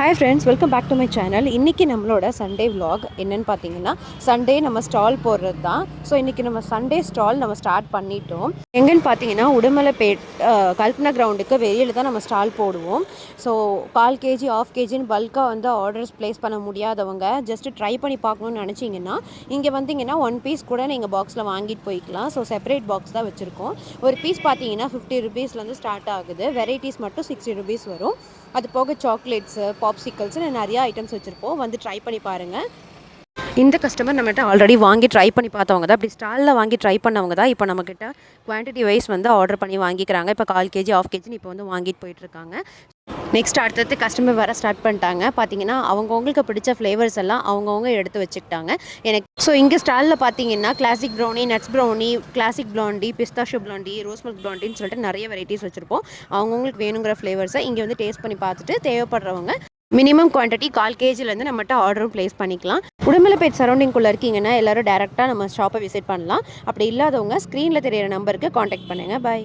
Hi friends, welcome back to my channel. இன்றைக்கி நம்மளோட Sunday vlog என்னென்னு பார்த்தீங்கன்னா, சண்டே நம்ம ஸ்டால் போடுறது தான். ஸோ இன்றைக்கி நம்ம சண்டே ஸ்டால் நம்ம ஸ்டார்ட் பண்ணிட்டோம். எங்கேன்னு பார்த்தீங்கன்னா, உடுமலைப்பேட் கல்பனா கிரவுண்டுக்கு வெளியில் தான் நம்ம ஸ்டால் போடுவோம். ஸோ 1/4 kg 1/2 kgன்னு பல்காக வந்து ஆர்டர்ஸ் ப்ளேஸ் பண்ண முடியாதவங்க ஜஸ்ட்டு ட்ரை பண்ணி பார்க்கணுன்னு நினச்சிங்கன்னா, இங்கே வந்தீங்கன்னா 1 பீஸ் கூட நீங்கள் பாக்ஸில் வாங்கிட்டு போய்க்கலாம். ஸோ செப்பரேட் பாக்ஸ் தான் வச்சுருக்கோம். ஒரு பீஸ் பார்த்தீங்கன்னா 50 ருபீஸ்லேருந்து ஸ்டார்ட் ஆகுது. வெரைட்டிஸ் மட்டும் 60 ருபீஸ் வரும். அது போக சாக்லேட்ஸு, பாப்சிக்கல்ஸ்னு நிறையா ஐட்டம்ஸ் வச்சுருப்போம். வந்து ட்ரை பண்ணி பாருங்கள். இந்த கஸ்டமர் நம்மகிட்ட ஆல்ரெடி வாங்கி ட்ரை பண்ணி பார்த்தவங்க தான். அப்படி ஸ்டாலில் வாங்கி ட்ரை பண்ணவங்க தான் இப்போ நம்மக்கிட்ட குவான்டிட்டி வைஸ் வந்து ஆர்டர் பண்ணி வாங்கிக்கிறாங்க. இப்போ 1/4 kg 1/2 kgன்னு இப்போ வந்து வாங்கிட்டு போயிட்டுருக்காங்க. நெக்ஸ்ட் அடுத்தடுத்து கஸ்டமர் வர ஸ்டார்ட் பண்ணிட்டாங்க. பார்த்தீங்கன்னா அவங்கவுங்களுக்கு பிடிச்ச ஃப்ளேவர்ஸ் எல்லாம் அவங்கவுங்க எடுத்து வச்சுக்கிட்டாங்க. ஸோ இங்கே ஸ்டாலில் பார்த்தீங்கன்னா classic brownie, nuts brownie, classic blondie, pistachio blondie, rose milk ப்ளாண்டின்னு சொல்லிட்டு நிறைய வெரைட்டிஸ் வச்சுருப்போம். அவங்கவுங்களுக்கு வேணுங்கிற ஃப்ளேவர்ஸை இங்கே வந்து டேஸ்ட் பண்ணி பார்த்துட்டு தேவைப்படுறவங்க மினிமம் குவான்டிட்டி 1/4 kgலேருந்து நம்மகிட்ட ஆர்டரும் ப்ளேஸ் பண்ணிக்கலாம். உடுமலைப்பேட் சரௌண்டிங்குள்ளே இருக்கீங்கன்னா எல்லோரும் டேரெக்டாக நம்ம ஷாப்பை விசிட் பண்ணலாம். அப்படி இல்லாதவங்க ஸ்க்ரீனில் தெரியிற நம்பருக்கு காண்டாக்ட் பண்ணுங்கள். பாய்.